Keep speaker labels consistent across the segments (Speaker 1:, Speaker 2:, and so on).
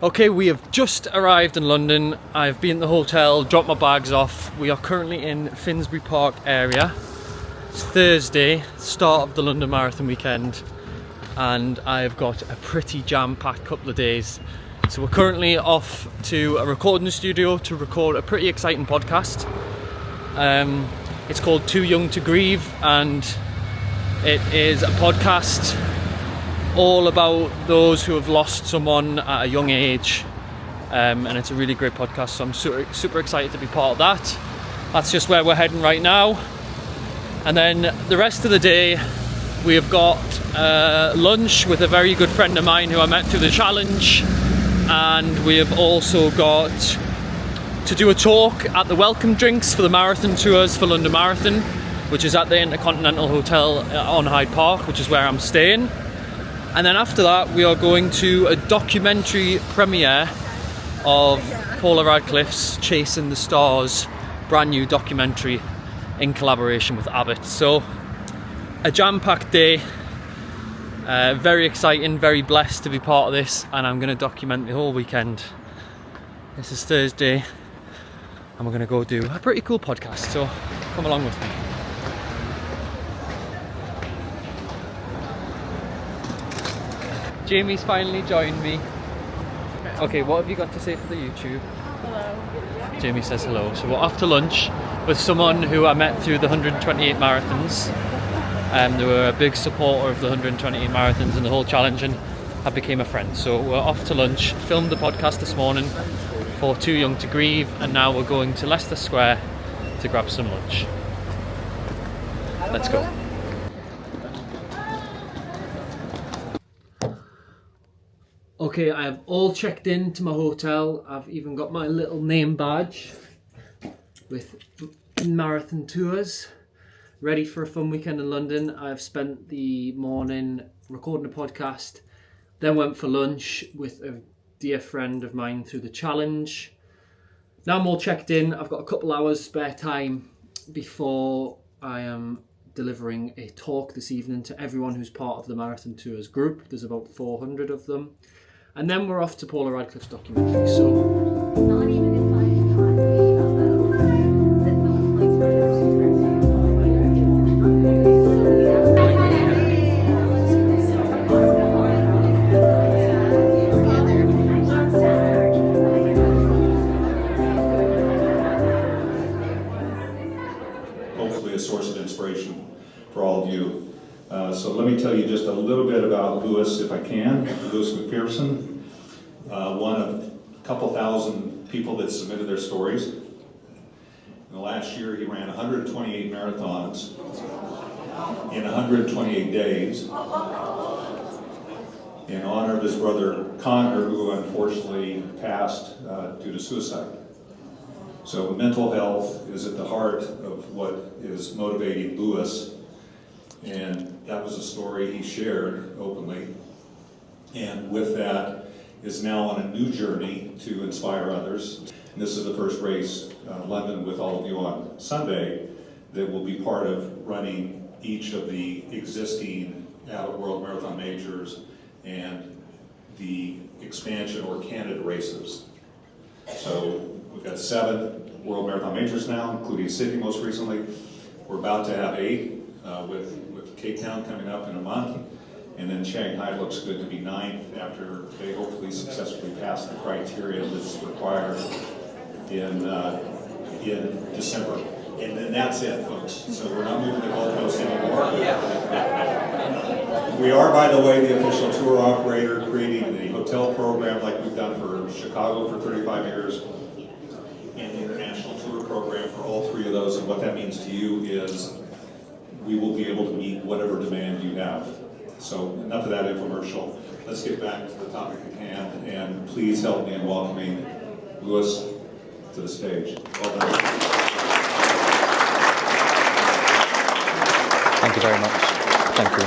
Speaker 1: Okay, we have just arrived in London. I've been at the hotel, dropped my bags off. We are currently in Finsbury Park area. It's Thursday, start of the London Marathon weekend, and I've got a pretty jam-packed couple of days. So we're currently off to a recording studio to record a pretty exciting podcast. It's called Too Young to Grieve, and it is a podcast all about those who have lost someone at a young age, and it's a really great podcast, so I'm super excited to be part of that. That's just where we're heading right now. And then the rest of the day we have got lunch with a very good friend of mine who I met through the challenge, and we have also got to do a talk at the welcome drinks for the marathon tours for London Marathon, which is at the Intercontinental Hotel on Hyde Park, which is where I'm staying. And then after that, we are going to a documentary premiere of Paula Radcliffe's Chasing the Stars, brand new documentary in collaboration with Abbott. So, a jam-packed day, very exciting, very blessed to be part of this, and I'm going to document the whole weekend. This is Thursday, and we're going to go do a pretty cool podcast, so come along with me. Jamie's finally joined me. Okay, what have you got to say for the YouTube?
Speaker 2: Hello.
Speaker 1: Jamie says hello. So we're off to lunch with someone who I met through the 128 marathons. They were a big supporter of the 128 marathons and the whole challenge, and I became a friend. So we're off to lunch, filmed the podcast this morning for Too Young to Grieve, and now we're going to Leicester Square to grab some lunch. Let's go. Okay, I have all checked in to my hotel. I've even got my little name badge with marathon tours, ready for a fun weekend in London. I've spent the morning recording a podcast, then went for lunch with a dear friend of mine through the challenge. Now I'm all checked in. I've got a couple hours spare time before I am delivering a talk this evening to everyone who's part of the Marathon Tours group. There's about 400 of them. And then we're off to Paula Radcliffe's documentary. So, not even if I
Speaker 3: hopefully a source of inspiration for all of you. So let me tell you just a little bit about Lewis, if I can. Lewis McPherson, one of a couple thousand people that submitted their stories. In the last year, he ran 128 marathons in 128 days in honor of his brother Connor, who unfortunately passed due to suicide. So mental health is at the heart of what is motivating Lewis. And that was a story he shared openly, and with that is now on a new journey to inspire others. And this is the first race, London, with all of you on Sunday, that will be part of running each of the existing World Marathon Majors and the expansion or Canada races. So we've got 7 World Marathon Majors now, including Sydney most recently. We're about to have 8 with Cape Town coming up in a month, and then Shanghai looks good to be 9th after they hopefully successfully pass the criteria that's required in December. And then that's it, folks. So we're not moving the goalposts anymore. We are, by the way, the official tour operator, creating the hotel program like we've done for Chicago for 35 years, and the international tour program for all 3 of those. And what that means to you is we will be able to meet whatever demand you have. So enough of that infomercial. Let's get back to the topic at hand, and please help me in welcoming Lewis to the stage. Well done.
Speaker 1: thank you very much. Thank you.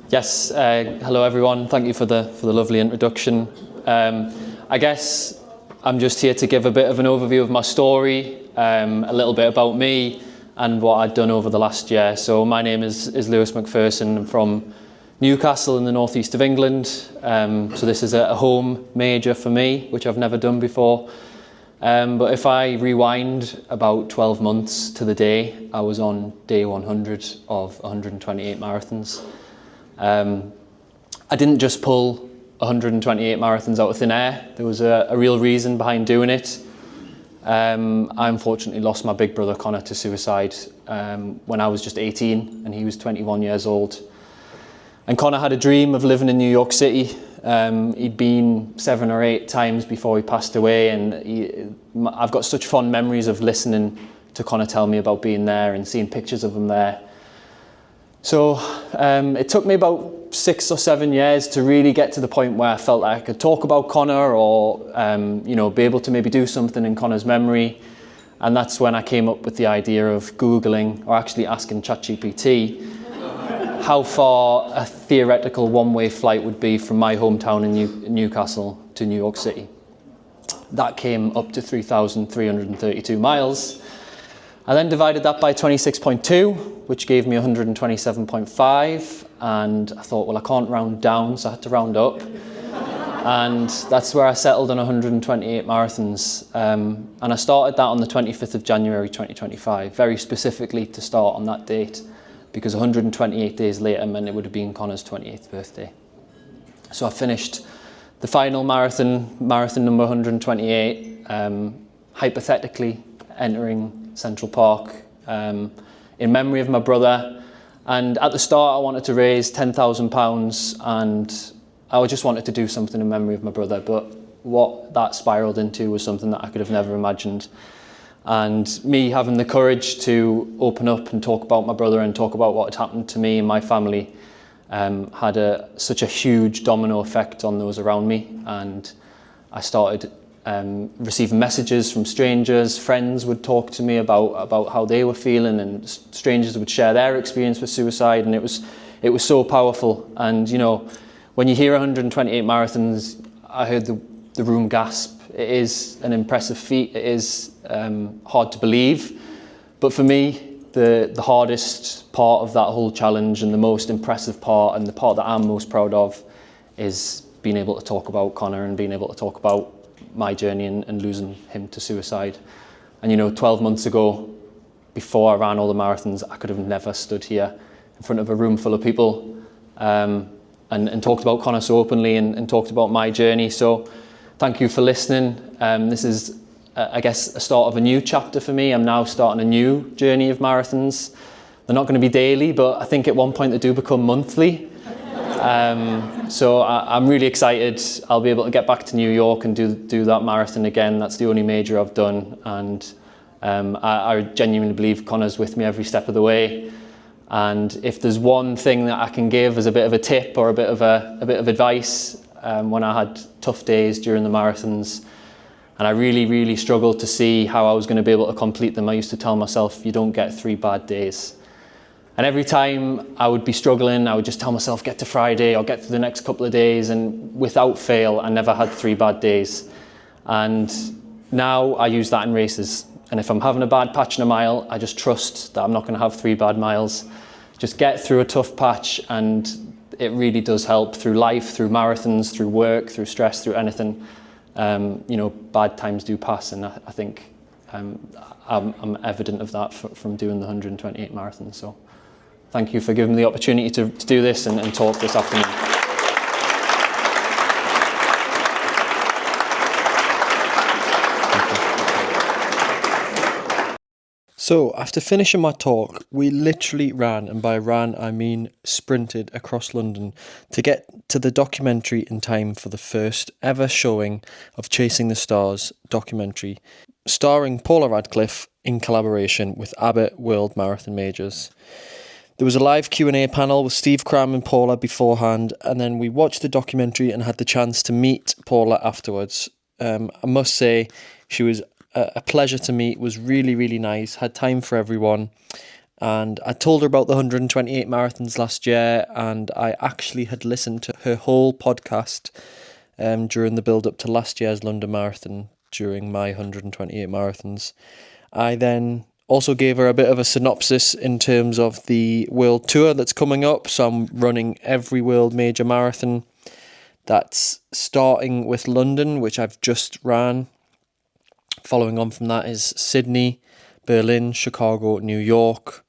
Speaker 1: Yes, hello everyone. Thank you for the lovely introduction. I guess I'm just here to give a bit of an overview of my story, a little bit about me and what I'd done over the last year. So my name is Lewis McPherson. I'm from Newcastle in the northeast of England. So this is a home major for me, which I've never done before. But if I rewind about 12 months to the day, I was on day 100 of 128 marathons. I didn't just pull 128 marathons out of thin air. There was a real reason behind doing it. I unfortunately lost my big brother Connor to suicide when I was just 18 and he was 21 years old. And Connor had a dream of living in New York City. He'd been 7 or 8 times before he passed away, and I've got such fond memories of listening to Connor tell me about being there and seeing pictures of him there. So it took me about 6 or 7 years to really get to the point where I felt like I could talk about Connor or be able to maybe do something in Connor's memory. And that's when I came up with the idea of Googling, or actually asking ChatGPT, how far a theoretical one-way flight would be from my hometown in Newcastle to New York City. That came up to 3,332 miles. I then divided that by 26.2, which gave me 127.5, and I thought, well, I can't round down, so I had to round up. And that's where I settled on 128 marathons. And I started that on the 25th of January 2025, very specifically to start on that date, because 128 days later meant it would have been Connor's 28th birthday. So I finished the final marathon number 128, hypothetically entering Central Park in memory of my brother. And at the start I wanted to raise £10,000 and I just wanted to do something in memory of my brother, but what that spiraled into was something that I could have never imagined. And me having the courage to open up and talk about my brother and talk about what had happened to me and my family had such a huge domino effect on those around me. And I started receiving messages from strangers. Friends would talk to me about how they were feeling, and strangers would share their experience with suicide, and it was so powerful. And when you hear 128 marathons, I heard the room gasp. It is an impressive feat. It is hard to believe, but for me, the hardest part of that whole challenge and the most impressive part and the part that I'm most proud of is being able to talk about Connor and being able to talk about my journey and losing him to suicide. And 12 months ago, before I ran all the marathons, I could have never stood here in front of a room full of people and talked about Connor so openly and talked about my journey. So thank you for listening. This is, I guess, a start of a new chapter for me. I'm now starting a new journey of marathons. They're not going to be daily, but I think at one point they do become monthly. So I'm really excited. I'll be able to get back to New York and do that marathon again. That's the only major I've done, and I genuinely believe Connor's with me every step of the way. And if there's one thing that I can give as a bit of a tip or a bit of advice, when I had tough days during the marathons and I really, really struggled to see how I was going to be able to complete them, I used to tell myself, you don't get 3 bad days. And every time I would be struggling, I would just tell myself, get to Friday or get to the next couple of days, and without fail, I never had 3 bad days. And now I use that in races. And if I'm having a bad patch in a mile, I just trust that I'm not going to have 3 bad miles. Just get through a tough patch, and it really does help through life, through marathons, through work, through stress, through anything. Bad times do pass, and I think I'm evident of that from doing the 128 marathons. So thank you for giving me the opportunity to do this and talk this afternoon.
Speaker 2: So, after finishing my talk, we literally ran, and by ran I mean sprinted across London to get to the documentary in time for the first ever showing of Chasing the Stars documentary, starring Paula Radcliffe in collaboration with Abbott World Marathon Majors. There was a live Q&A panel with Steve Cram and Paula beforehand, and then we watched the documentary and had the chance to meet Paula afterwards. I must say, she was a pleasure to meet, was really, really nice, had time for everyone. And I told her about the 128 marathons last year, and I actually had listened to her whole podcast during the build-up to last year's London Marathon during my 128 marathons. I then Also gave her a bit of a synopsis in terms of the world tour that's coming up. So I'm running every world major marathon. That's starting with London, which I've just ran. Following on from that is Sydney, Berlin, Chicago, New York,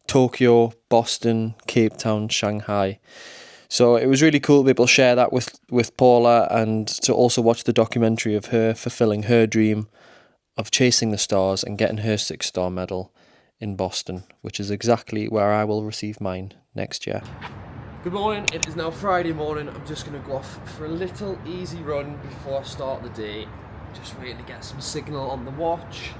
Speaker 2: Tokyo, Boston, Cape Town, Shanghai. So it was really cool to be able to share that with Paula, and to also watch the documentary of her fulfilling her dream of chasing the stars and getting her 6-star medal in Boston, which is exactly where I will receive mine next year. Good morning, it is now Friday morning. I'm just going to go off for a little easy run before I start the day. Just waiting to get some signal on the watch.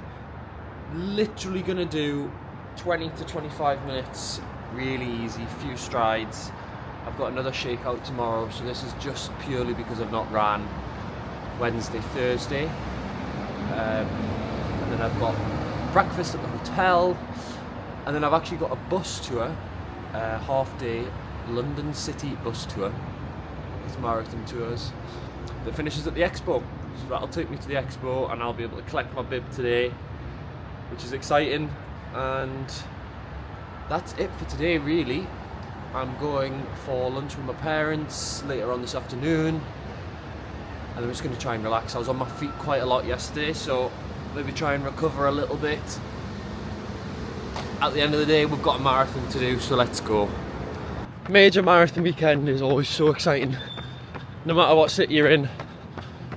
Speaker 2: Literally going to do 20 to 25 minutes, really easy, few strides. I've got another shakeout tomorrow, so this is just purely because I've not ran Wednesday, Thursday. And then I've got breakfast at the hotel, and then I've actually got a bus tour, half-day London City bus tour. It's marathon tours that finishes at the Expo. So that'll take me to the Expo, and I'll be able to collect my bib today, which is exciting. And that's it for today, really. I'm going for lunch with my parents later on this afternoon, and I'm just going to try and relax. I was on my feet quite a lot yesterday, so maybe try and recover a little bit. At the end of the day, we've got a marathon to do, so let's go. Major marathon weekend is always so exciting, no matter what city you're in.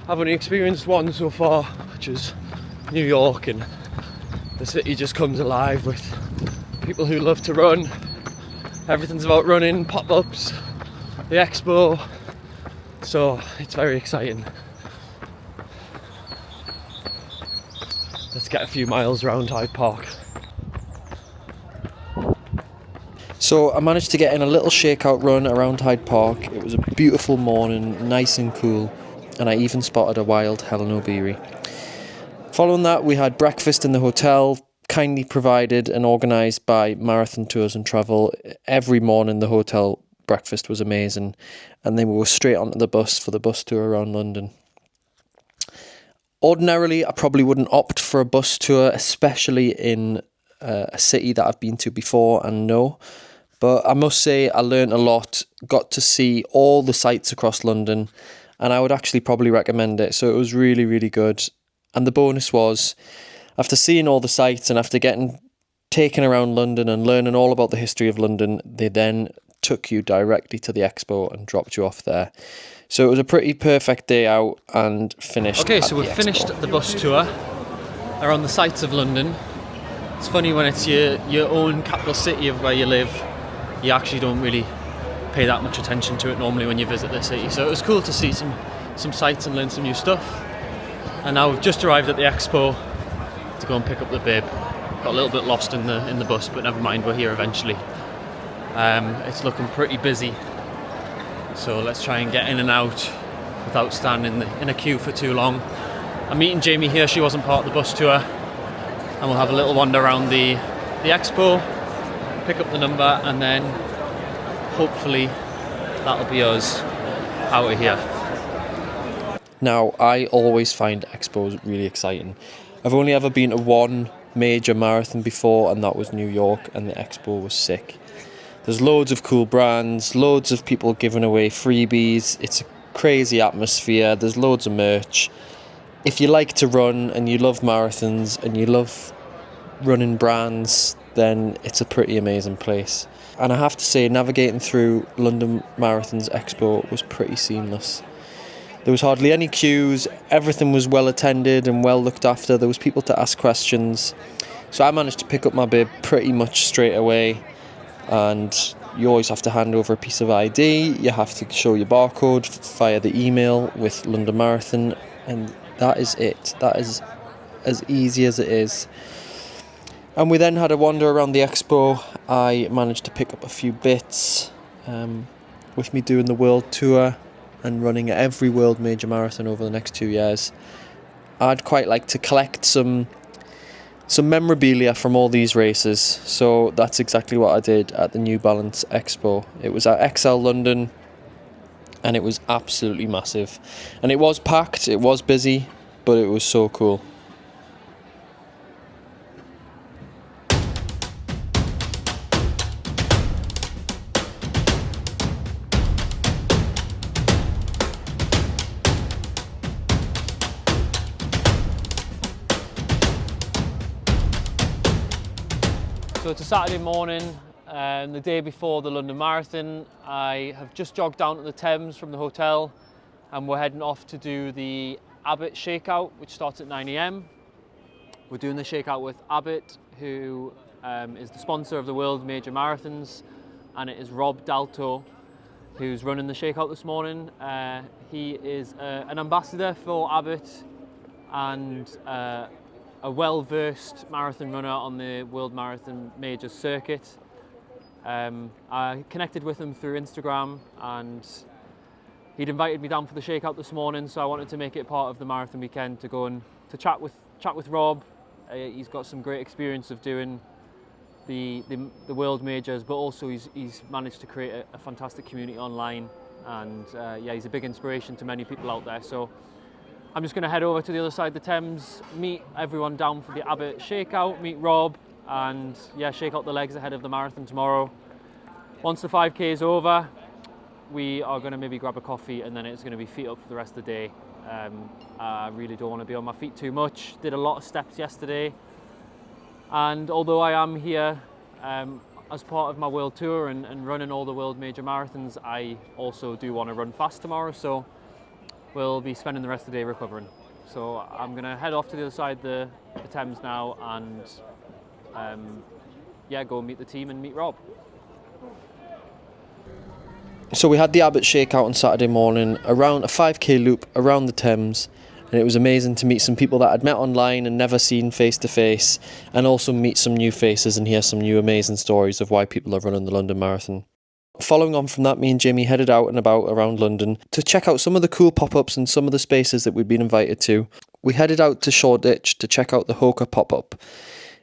Speaker 2: I've only experienced one so far, which is New York, and the city just comes alive with people who love to run. Everything's about running, pop-ups, the Expo, so it's very exciting. Let's get a few miles around Hyde Park. So I managed to get in a little shakeout run around Hyde Park. It was a beautiful morning, nice and cool, and I even spotted a wild Helen O'Beary. Following that, we had breakfast in the hotel, kindly provided and organised by Marathon Tours and Travel. Every morning the hotel breakfast was amazing, and then we were straight onto the bus for the bus tour around London. Ordinarily, I probably wouldn't opt for a bus tour, especially in a city that I've been to before and know. But I must say I learnt a lot, got to see all the sights across London, and I would actually probably recommend it. So it was really, really good. And the bonus was, after seeing all the sights and after getting taken around London and learning all about the history of London, they then took you directly to the Expo and dropped you off there. So it was a pretty perfect day out and finished. Okay, so we've finished the bus tour around the sights of London. It's funny when it's your own capital city of where you live, you actually don't really pay that much attention to it normally when you visit the city. So it was cool to see some sights and learn some new stuff. And now we've just arrived at the Expo to go and pick up the bib. Got a little bit lost in the bus, but never mind, we're here eventually. It's looking pretty busy, so let's try and get in and out without standing in a queue for too long. I'm meeting Jamie here, she wasn't part of the bus tour, and we'll have a little wander around the Expo, pick up the number, and then hopefully that'll be us out of here. Now, I always find Expos really exciting. I've only ever been to one major marathon before, and that was New York, and the Expo was sick. There's loads of cool brands, loads of people giving away freebies. It's a crazy atmosphere. There's loads of merch. If you like to run and you love marathons and you love running brands, then it's a pretty amazing place. And I have to say, navigating through London Marathon's Expo was pretty seamless. There was hardly any queues, everything was well attended and well looked after, there was people to ask questions. So I managed to pick up my bib pretty much straight away, and you always have to hand over a piece of ID, you have to show your barcode via the email with London Marathon, and that is it. That is as easy as it is. And we then had a wander around the Expo. I managed to pick up a few bits with me doing the world tour and running every world major marathon over the next 2 years. I'd quite like to collect some memorabilia from all these races, so that's exactly what I did at the New Balance Expo. It was at XL London, and it was absolutely massive. And it was packed, it was busy, but it was so cool.
Speaker 1: So it's a Saturday morning, the day before the London Marathon. I have just jogged down to the Thames from the hotel and we're heading off to do the Abbott Shakeout, which starts at 9 AM. We're doing the shakeout with Abbott, who is the sponsor of the World Major Marathons, and it is Rob Dalto who's running the shakeout this morning. He is an ambassador for Abbott and a well-versed marathon runner on the World Marathon Major circuit. I connected with him through Instagram and he'd invited me down for the shakeout this morning, so I wanted to make it part of the marathon weekend to go and to chat with Rob. He's got some great experience of doing the world majors, but also he's managed to create a fantastic community online, and yeah, he's a big inspiration to many people out there. So I'm just going to head over to the other side of the Thames, meet everyone down for the Abbott Shakeout, meet Rob, and yeah, shake out the legs ahead of the marathon tomorrow. Once the 5K is over, we are going to maybe grab a coffee, and then it's going to be feet up for the rest of the day. I really don't want to be on my feet too much. Did a lot of steps yesterday, and although I am here as part of my world tour and running all the world major marathons, I also do want to run fast tomorrow, so we'll be spending the rest of the day recovering. So I'm going to head off to the other side of the Thames now and yeah, go meet the team and meet Rob.
Speaker 2: So we had the Abbott Shakeout on Saturday morning, around a 5K loop around the Thames, and it was amazing to meet some people that I'd met online and never seen face to face, and also meet some new faces and hear some new amazing stories of why people are running the London Marathon. Following on from that, me and Jamie headed out and about around London to check out some of the cool pop-ups and some of the spaces that we'd been invited to. We headed out to Shoreditch to check out the Hoka pop-up.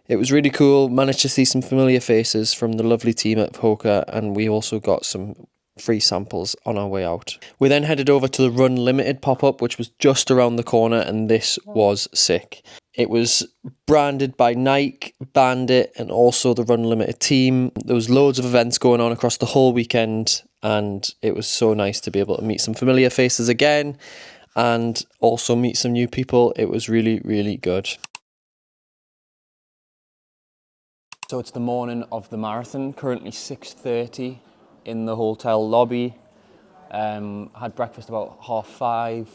Speaker 2: It was really cool, managed to see some familiar faces from the lovely team at Hoka, and we also got some free samples on our way out. We then headed over to the Run Limited pop-up, which was just around the corner, and this was sick. It was branded by Nike, Bandit, and also the Run Limited team. There was loads of events going on across the whole weekend, and it was so nice to be able to meet some familiar faces again and also meet some new people. It was really, really good. So it's the morning of the marathon, currently 6:30 in the hotel lobby. Had breakfast about 5:30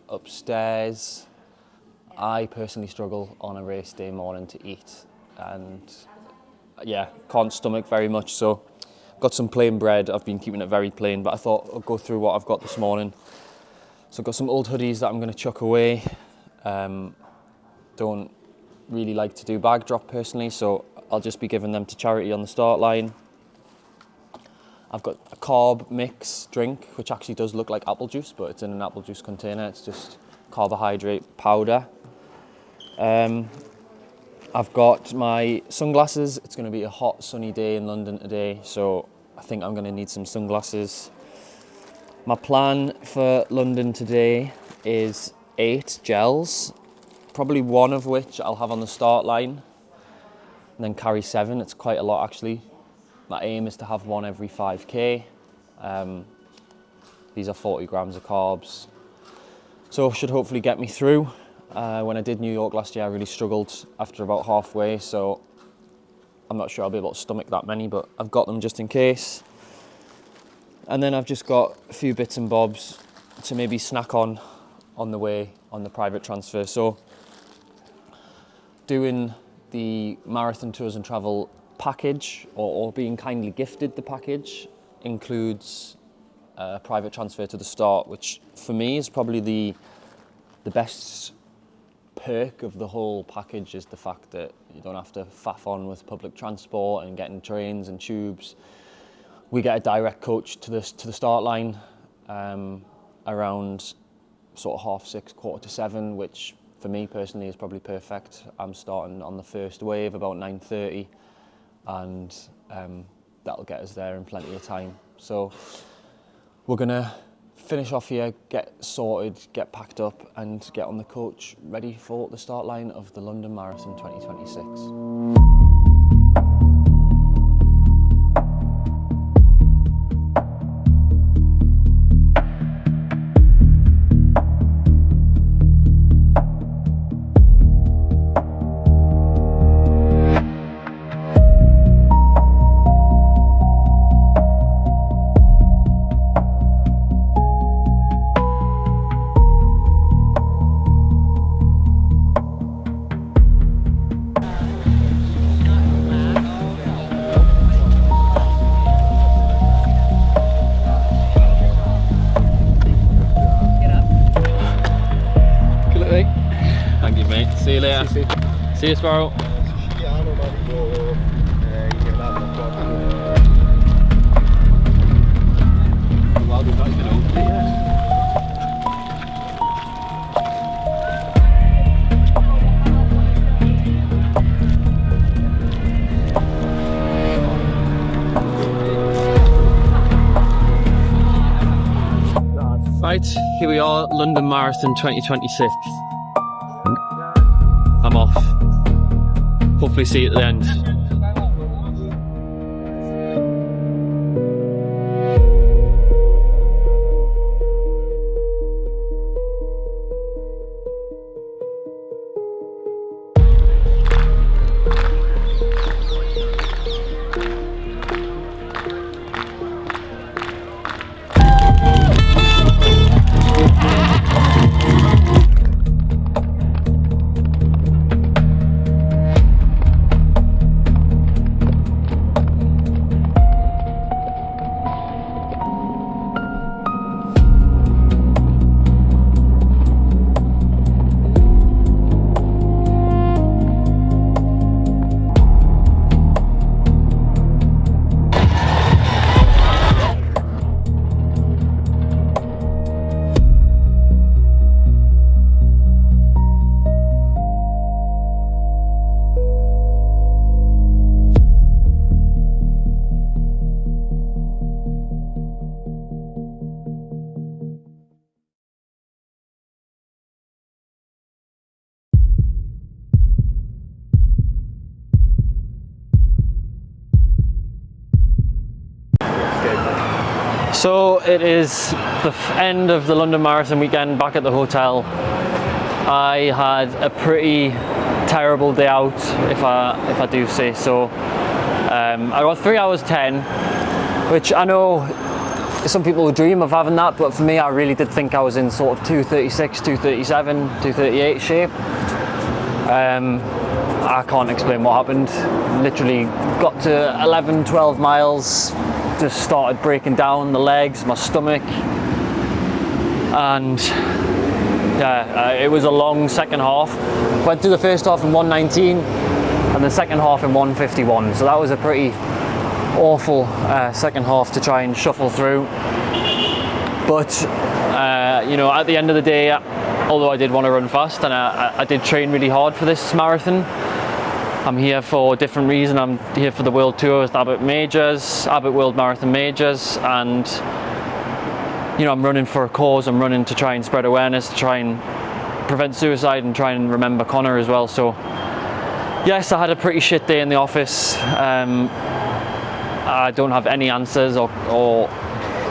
Speaker 2: upstairs. I personally struggle on a race day morning to eat, and yeah, can't stomach very much, so got some plain bread. I've been keeping it very plain, but I thought I'll go through what I've got this morning. So I've got some old hoodies that I'm going to chuck away. Don't really like to do bag drop personally, so I'll just be giving them to charity on the start line. I've got a carb mix drink, which actually does look like apple juice, but it's in an apple juice container. It's just carbohydrate powder. I've got my sunglasses. It's going to be a hot, sunny day in London today, so I think I'm going to need some sunglasses. My plan for London today is 8 gels, probably one of which I'll have on the start line, and then carry 7. It's quite a lot, actually. My aim is to have one every 5K. These are 40 grams of carbs, so should hopefully get me through. When I did New York last year, I really struggled after about halfway, so I'm not sure I'll be able to stomach that many, but I've got them just in case. And then I've just got a few bits and bobs to maybe snack on the way on the private transfer. So doing the Marathon Tours and Travel package, or being kindly gifted the package, includes a private transfer to the start, which for me is probably the best perk of the whole package, is the fact that you don't have to faff on with public transport and getting trains and tubes. We get a direct coach to the start line around sort of 6:30, 7:15, which for me personally is probably perfect. I'm starting on the first wave about 9:30, and that'll get us there in plenty of time. So we're gonna finish off here, get sorted, get packed up, and get on the coach ready for the start line of the London Marathon 2026.
Speaker 1: See you, Sparrow. Right, here we are, London Marathon 2026. I'm off. Hopefully see you at the end. So it is the end of the London Marathon weekend, back at the hotel. I had a pretty terrible day out, if I do say so. I got 3 hours 10, which I know some people would dream of having that, but for me, I really did think I was in sort of 236, 237, 238 shape. I can't explain what happened. Literally got to 11, 12 miles, just started breaking down, the legs, my stomach, and yeah, it was a long second half. Went through the first half in 1:19 and the second half in 1:51, so that was a pretty awful second half to try and shuffle through. But you know, at the end of the day, although I did want to run fast and I did train really hard for this marathon, I'm here for a different reason. I'm here for the World Tour with Abbott World Marathon Majors, and you know, I'm running for a cause. I'm running to try and spread awareness, to try and prevent suicide and try and remember Connor as well. So yes, I had a pretty shit day in the office. I don't have any answers or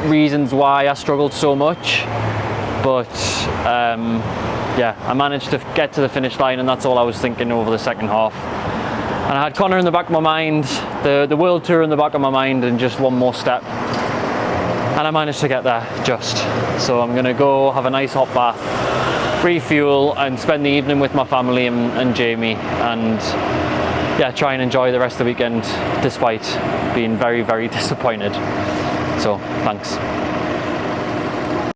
Speaker 1: reasons why I struggled so much, but yeah, I managed to get to the finish line, and that's all I was thinking over the second half. And I had Connor in the back of my mind, the World Tour in the back of my mind, and just one more step. And I managed to get there just. So I'm gonna go have a nice hot bath, refuel, and spend the evening with my family and Jamie, and yeah, try and enjoy the rest of the weekend despite being very, very disappointed. So thanks.